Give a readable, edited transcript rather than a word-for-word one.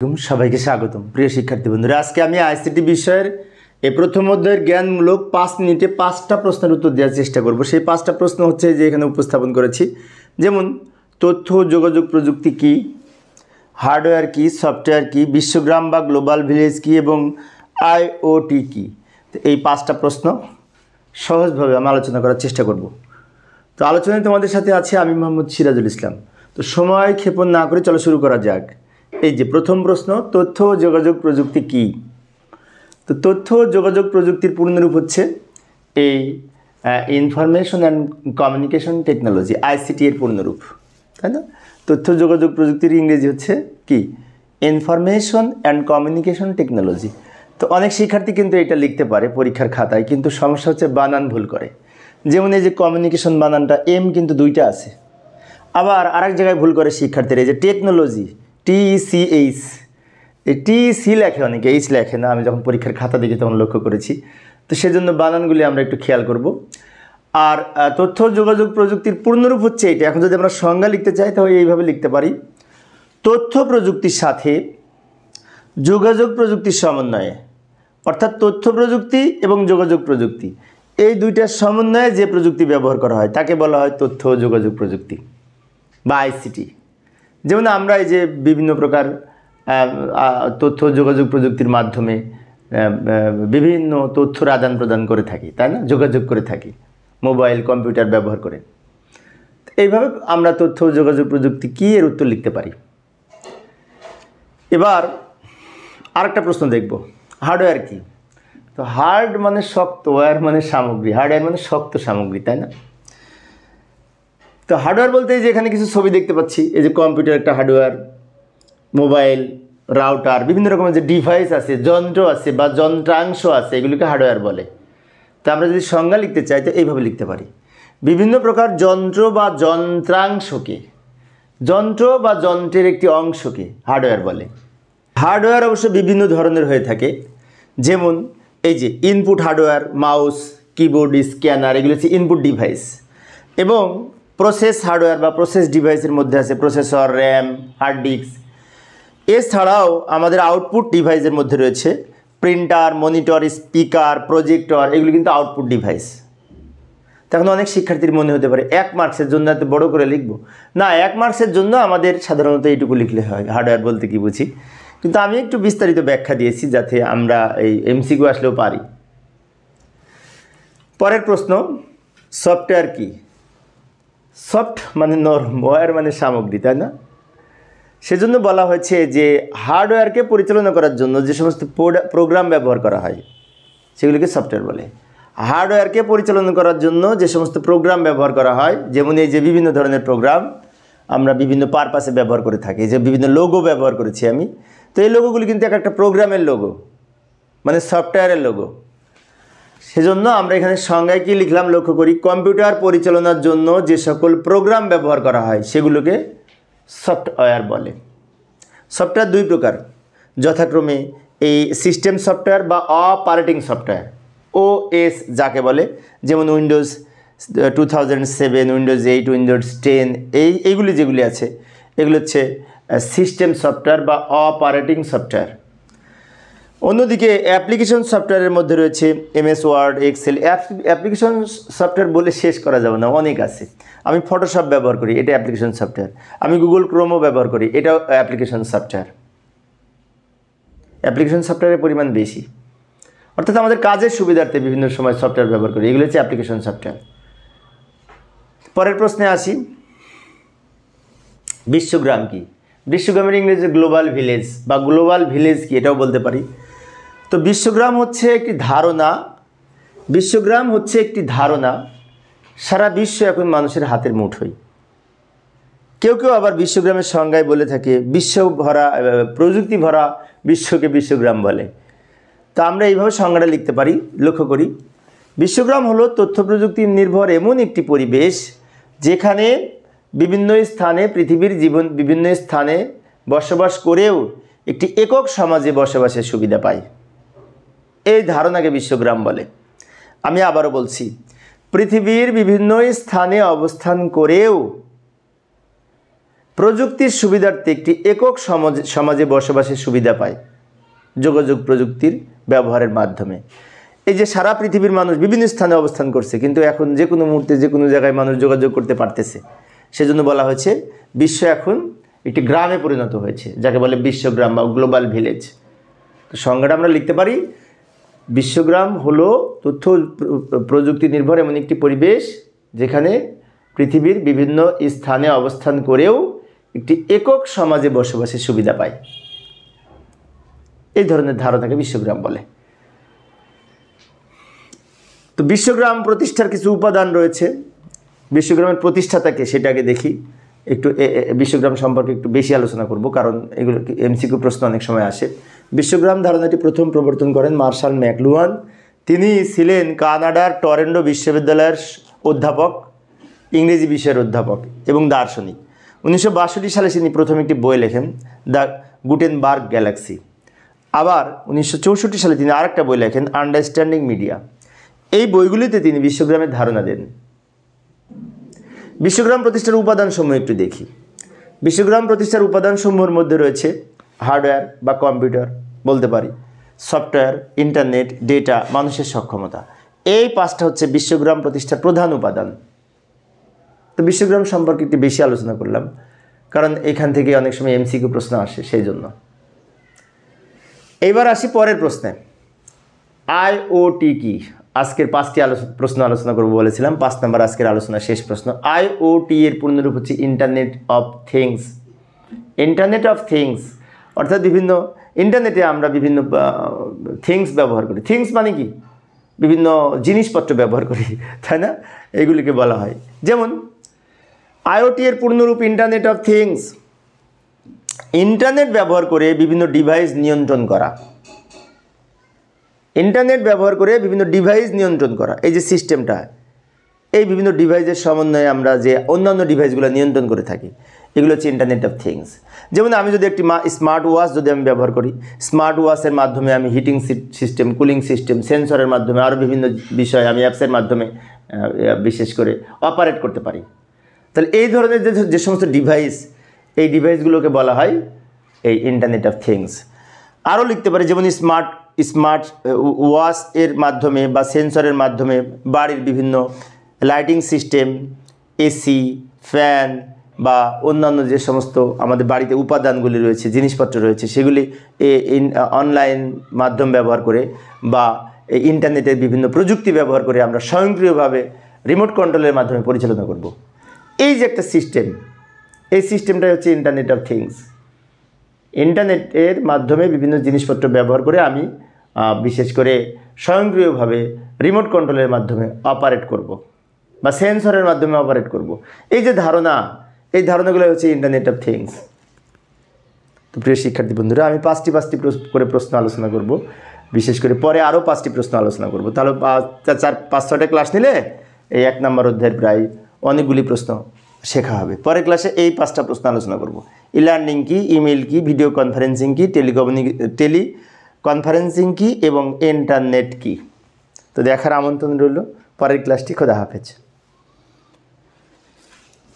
সবাইকে স্বাগতম প্রিয় শিক্ষার্থী বন্ধুরা। আজকে আমি আইসিটি বিষয়ের এই প্রথম অধ্যায়ের জ্ঞানমূলক 5 মিনিটে 5টা প্রশ্নের উত্তর দেওয়ার চেষ্টা করব। সেই 5টা প্রশ্ন হচ্ছে যে এখানে উপস্থাপন করেছি, যেমন তথ্য যোগাযোগ প্রযুক্তি কি, হার্ডওয়্যার কি, সফটওয়্যার কি, বিশ্বগ্রাম বা গ্লোবাল ভিলেজ কি এবং আইওটি কি। এই 5টা প্রশ্ন সহজভাবে আমি আলোচনা করার চেষ্টা করব। তো আলোচনায় তোমাদের সাথে আছে আমি মোহাম্মদ সিরাজুল ইসলাম। তো সময় ক্ষেপণ না করে চলো শুরু করা যাক। এই যে প্রথম প্রশ্ন, তথ্য ও যোগাযোগ প্রযুক্তি কি? তো তথ্য ও যোগাযোগ প্রযুক্তির পূর্ণরূপ হচ্ছে এই information and communication technology, ICT এর পূর্ণরূপ, তাই না? তথ্য যোগাযোগ প্রযুক্তির ইংরেজি হচ্ছে কি? Information and communication technology. তো অনেক শিক্ষার্থী কিন্তু এটা লিখতে পারে পরীক্ষার খাতায়, কিন্তু সমস্যা হচ্ছে বানান ভুল করে। যেমন এই যে কমিউনিকেশন বানানটা এম কিন্তু দুইটা আছে। আবার আরেক জায়গায় ভুল করে শিক্ষার্থীরা, এই যে টেকনোলজি TECH, এই TEC লেখে অনেকে, এইচ লেখে না। আমি যখন পরীক্ষার খাতা দেখি তখন লক্ষ্য করেছি। তো সেজন্য বানানগুলি আমরা একটু খেয়াল করব। আর তথ্য যোগাযোগ প্রযুক্তির পূর্ণরূপ হচ্ছে এটা। এখন যদি আমরা সংজ্ঞা লিখতে চাই তাহলে এইভাবে লিখতে পারি: তথ্য প্রযুক্তির সাথে যোগাযোগ প্রযুক্তির সমন্বয়ে, অর্থাৎ তথ্য প্রযুক্তি এবং যোগাযোগ প্রযুক্তি এই দুইটার সমন্বয়ে যে প্রযুক্তি ব্যবহার করা হয় তাকে বলা হয় তথ্য যোগাযোগ প্রযুক্তি বা আইসিটি। যেমন আমরা এই যে বিভিন্ন প্রকার তথ্য যোগাযোগ প্রযুক্তির মাধ্যমে বিভিন্ন তথ্যর আদান প্রদান করে থাকি, তাই না? যোগাযোগ করে থাকি মোবাইল কম্পিউটার ব্যবহার করে। এইভাবে আমরা তথ্য যোগাযোগ প্রযুক্তি কী এর উত্তর লিখতে পারি। এবার আরেকটা প্রশ্ন দেখব, হার্ডওয়্যার কি? তো হার্ড মানে শক্ত, ওয়্যার মানে সামগ্রী, হার্ডওয়্যার মানে শক্ত সামগ্রী, তাই না? তো হার্ডওয়্যার বলতে এই যে এখানে কিছু ছবি দেখতে পাচ্ছি, এই যে কম্পিউটার একটা হার্ডওয়্যার, মোবাইল, রাউটার, বিভিন্ন রকমের যে ডিভাইস আছে, যন্ত্র আছে বা যন্ত্রাংশ আছে, এগুলিকে হার্ডওয়্যার বলে। তো আমরা যদি সংজ্ঞা লিখতে চাই তো এইভাবে লিখতে পারি: বিভিন্ন প্রকার যন্ত্র বা যন্ত্রাংশকে, যন্ত্র বা যন্ত্রের একটি অংশকে হার্ডওয়্যার বলে। হার্ডওয়্যার অবশ্য বিভিন্ন ধরনের হয়ে থাকে, যেমন এই যে input hardware, mouse, keyboard, scanner, এগুলো হচ্ছে ইনপুট ডিভাইস। এবং প্রসেস হার্ডওয়্যার বা প্রসেস ডিভাইসের মধ্যে আছে প্রসেসর, র্যাম, হার্ড ডিস্ক। এছাড়াও আমাদের আউটপুট ডিভাইসের মধ্যে রয়েছে প্রিন্টার, মনিটর, স্পিকার, প্রজেক্টর, এগুলো কিন্তু আউটপুট ডিভাইস। তখন অনেক শিক্ষার্থীর মনে হতে পারে 1 মার্কসের জন্য এত বড় করে লিখব না, 1 মার্কসের জন্য আমাদের সাধারণত এইটুকু লিখলে হয় হার্ডওয়্যার বলতে কি বুঝি। কিন্তু আমি একটু বিস্তারিত ব্যাখ্যা দিয়েছি যাতে আমরা এই MCQ আসলেও পারি। পরের প্রশ্ন, সফটওয়্যার কি? সফট মানে নরম, ওয়্যার মানে সামগ্রী, তাই না? সেজন্য বলা হয়েছে যে হার্ডওয়্যারকে পরিচালনা করার জন্য যে সমস্ত প্রোগ্রাম ব্যবহার করা হয় সেগুলিকে সফটওয়্যার বলে। হার্ডওয়্যারকে পরিচালনা করার জন্য যে সমস্ত প্রোগ্রাম ব্যবহার করা হয়, যেমন এই যে বিভিন্ন ধরনের প্রোগ্রাম আমরা বিভিন্ন পারপাসে ব্যবহার করে থাকি, যে বিভিন্ন লোগো ব্যবহার করেছি আমি, তো এই লোগোগুলি কিন্তু একটা প্রোগ্রামের লোগো, মানে সফটওয়্যারের লোগো। সেজন্য আমরা এখানে সংজ্ঞায় কী লিখলাম লক্ষ্য করি: কম্পিউটার পরিচালনার জন্য যে সকল প্রোগ্রাম ব্যবহার করা হয় সেগুলোকে সফটওয়্যার বলে। সফটওয়্যার 2 প্রকার, যথাক্রমে এই সিস্টেম সফটওয়্যার বা অপারেটিং সফটওয়্যার, OS যাকে বলে, যেমন উইন্ডোজ 2007, উইন্ডোজ 8, উইন্ডোজ 10, এইগুলি যেগুলি আছে এগুলো হচ্ছে সিস্টেম সফটওয়্যার বা অপারেটিং সফটওয়্যার। অন্যদিকে অ্যাপ্লিকেশন সফটওয়্যারের মধ্যে রয়েছে MS Word, Excel. Application software বলে শেষ করা যাবে না, অনেক আছে। আমি ফটোশপ ব্যবহার করি, এটা অ্যাপ্লিকেশন সফটওয়্যার। আমি গুগল ক্রোমও ব্যবহার করি, এটাও অ্যাপ্লিকেশন সফটওয়্যার। অ্যাপ্লিকেশন সফটওয়্যারের পরিমাণ বেশি, অর্থাৎ আমাদের কাজের সুবিধার্থে বিভিন্ন সময় সফটওয়্যার ব্যবহার করি, এগুলো হচ্ছে অ্যাপ্লিকেশন সফটওয়্যার। পরের প্রশ্নে আসি, বিশ্বগ্রাম কি? বিশ্বগ্রামের ইংরেজি গ্লোবাল ভিলেজ বা গ্লোবাল ভিলেজ কি এটাও বলতে পারি। তো বিশ্বগ্রাম হচ্ছে একটি ধারণা, বিশ্বগ্রাম হচ্ছে একটি ধারণা সারা বিশ্ব এখন মানুষের হাতের মুঠোয়। কেউ কেউ আবার বিশ্বগ্রামের সংজ্ঞায় বলে থাকে বিশ্ব ভরা, প্রযুক্তি ভরা বিশ্বকে বিশ্বগ্রাম বলে। তো আমরা এইভাবে সংজ্ঞাটা লিখতে পারি, লক্ষ্য করি: বিশ্বগ্রাম হলো তথ্য প্রযুক্তি নির্ভর এমন একটি পরিবেশ যেখানে বিভিন্ন স্থানে পৃথিবীর জীবন বিভিন্ন স্থানে বসবাস করেও একটি একক সমাজে বসবাসের সুবিধা পায়। এই ধারণাকে বিশ্বগ্রাম বলে। আমি আবারও বলছি, পৃথিবীর বিভিন্ন স্থানে অবস্থান করেও প্রযুক্তির সুবিধার্থে একটি একক সমাজে বসবাসের সুবিধা পায় যোগাযোগ প্রযুক্তির ব্যবহারের মাধ্যমে। এই যে সারা পৃথিবীর মানুষ বিভিন্ন স্থানে অবস্থান করছে, কিন্তু এখন যে কোনো মুহূর্তে যে কোনো জায়গায় মানুষ যোগাযোগ করতে পারতেছে, সেজন্য বলা হয়েছে বিশ্ব এখন একটি গ্রামে পরিণত হয়েছে, যাকে বলে বিশ্বগ্রাম বা গ্লোবাল ভিলেজ। তো সংজ্ঞাটা আমরা লিখতে পারি, বিশ্বগ্রাম হলো তথ্য প্রযুক্তি নির্ভর এমন একটি পরিবেশ যেখানে পৃথিবীর বিভিন্ন স্থানে অবস্থান করেও একটি একক সমাজে বসবাসের সুবিধা পায়। এই ধরনের ধারণাকে বিশ্বগ্রাম বলে। তো বিশ্বগ্রাম প্রতিষ্ঠার কিছু উপাদান রয়েছে। বিশ্বগ্রামের প্রতিষ্ঠাতাকে সেটাকে দেখি, একটু বিশ্বগ্রাম সম্পর্কে একটু বেশি আলোচনা করব, কারণ এগুলো এমসিকিউ প্রশ্ন অনেক সময় আসে। বিশ্বগ্রাম ধারণাটি প্রথম প্রবর্তন করেন মার্শাল ম্যাকলুহান। তিনি ছিলেন কানাডার টরেন্টো বিশ্ববিদ্যালয়ের অধ্যাপক, ইংরেজি বিষয়ের অধ্যাপক এবং দার্শনিক। 1962 সালে তিনি প্রথম একটি বই লেখেন, দ্য গুটেনবার্গ গ্যালাক্সি। আবার 1964 সালে তিনি আরেকটা বই লেখেন, আন্ডারস্ট্যান্ডিং মিডিয়া। এই বইগুলিতে তিনি বিশ্বগ্রামের ধারণা দেন। বিশ্বগ্রাম প্রতিষ্ঠার উপাদানসমূহ একটু দেখি। বিশ্বগ্রাম প্রতিষ্ঠার উপাদানসমূহের মধ্যে রয়েছে হার্ডওয়্যার বা কম্পিউটার বলতে পারি, সফটওয়্যার, ইন্টারনেট, ডেটা, মানুষের সক্ষমতা। এই পাঁচটা হচ্ছে বিশ্বগ্রাম প্রতিষ্ঠার প্রধান উপাদান। তো বিশ্বগ্রাম সম্পর্কে একটু বেশি আলোচনা করলাম, কারণ এখান থেকে অনেক সময় এমসিকিউ প্রশ্ন আসে, সেই জন্য। এইবার আসি পরের প্রশ্নে, আইওটি কি? আজকের 5টি প্রশ্ন আলোচনা করবো বলেছিলাম, 5 নম্বর আজকের আলোচনা শেষ প্রশ্ন। আইওটি এর পূর্ণরূপ হচ্ছে internet of things. Internet of things অর্থাৎ বিভিন্ন ইন্টারনেটে আমরা বিভিন্ন থিংস ব্যবহার করি। থিংস মানে কি? বিভিন্ন জিনিসপত্র ব্যবহার করি, তাই না? এগুলিকে বলা হয়। যেমন আইওটি এর পূর্ণরূপ ইন্টারনেট অফ থিংস। ইন্টারনেট ব্যবহার করে বিভিন্ন ডিভাইস নিয়ন্ত্রণ করা। ইন্টারনেট ব্যবহার করে বিভিন্ন ডিভাইস নিয়ন্ত্রণ করা, এই যে সিস্টেমটা, এই বিভিন্ন ডিভাইসের সমন্বয়ে আমরা যে অন্যান্য ডিভাইসগুলো নিয়ন্ত্রণ করে থাকি, এগুলো হচ্ছে ইন্টারনেট অফ থিংস। যেমন আমি যদি একটি স্মার্ট ওয়াচ যদি আমি ব্যবহার করি, স্মার্ট ওয়াচের মাধ্যমে আমি হিটিং সিস্টেম, কুলিং সিস্টেম, সেন্সরের মাধ্যমে আরও বিভিন্ন বিষয় আমি অ্যাপসের মাধ্যমে বিশেষ করে অপারেট করতে পারি। তাহলে এই ধরনের যে সমস্ত ডিভাইস, এই ডিভাইসগুলোকে বলা হয় এই ইন্টারনেট অফ থিংস। আরও লিখতে পারি, যেমন স্মার্ট ওয়াচ এর মাধ্যমে বা সেন্সরের মাধ্যমে বাড়ির বিভিন্ন লাইটিং সিস্টেম, এসি, ফ্যান বা অন্যান্য যে সমস্ত আমাদের বাড়িতে উপাদানগুলি রয়েছে, জিনিসপত্র রয়েছে, সেগুলি অনলাইন মাধ্যম ব্যবহার করে বা ইন্টারনেটের বিভিন্ন প্রযুক্তি ব্যবহার করে আমরা স্বয়ংক্রিয়ভাবে রিমোট কন্ট্রোলের মাধ্যমে পরিচালনা করব। এই যে একটা সিস্টেম, এই সিস্টেমটাই হচ্ছে ইন্টারনেট অফ থিংস। ইন্টারনেটের মাধ্যমে বিভিন্ন জিনিসপত্র ব্যবহার করে আমি বিশেষ করে স্বয়ংক্রিয়ভাবে রিমোট কন্ট্রোলের মাধ্যমে অপারেট করব বা সেন্সরের মাধ্যমে অপারেট করব। এই যে ধারণা, এই ধারণাগুলো হচ্ছে ইন্টারনেট অফ থিংস। তো প্রিয় শিক্ষার্থী বন্ধুরা, আমি 5টি করে প্রশ্ন আলোচনা করব, বিশেষ করে পরে আরও 5টি প্রশ্ন আলোচনা করব। তাহলে 5-6টা ক্লাস নিলে এই 1 নম্বর অধ্যায়ের প্রায় অনেকগুলি প্রশ্ন শেখা হবে। পরের ক্লাসে এই 5টা প্রশ্ন আলোচনা করব। ই লার্নিং কি, ইমেল কি, ভিডিও কনফারেন্সিং কি, টেলিকনফারেন্সিং কি এবং ইন্টারনেট কি। তো দেখার আমন্ত্রণ রইল। পরের ক্লাসটি। খোদা হাফেজ।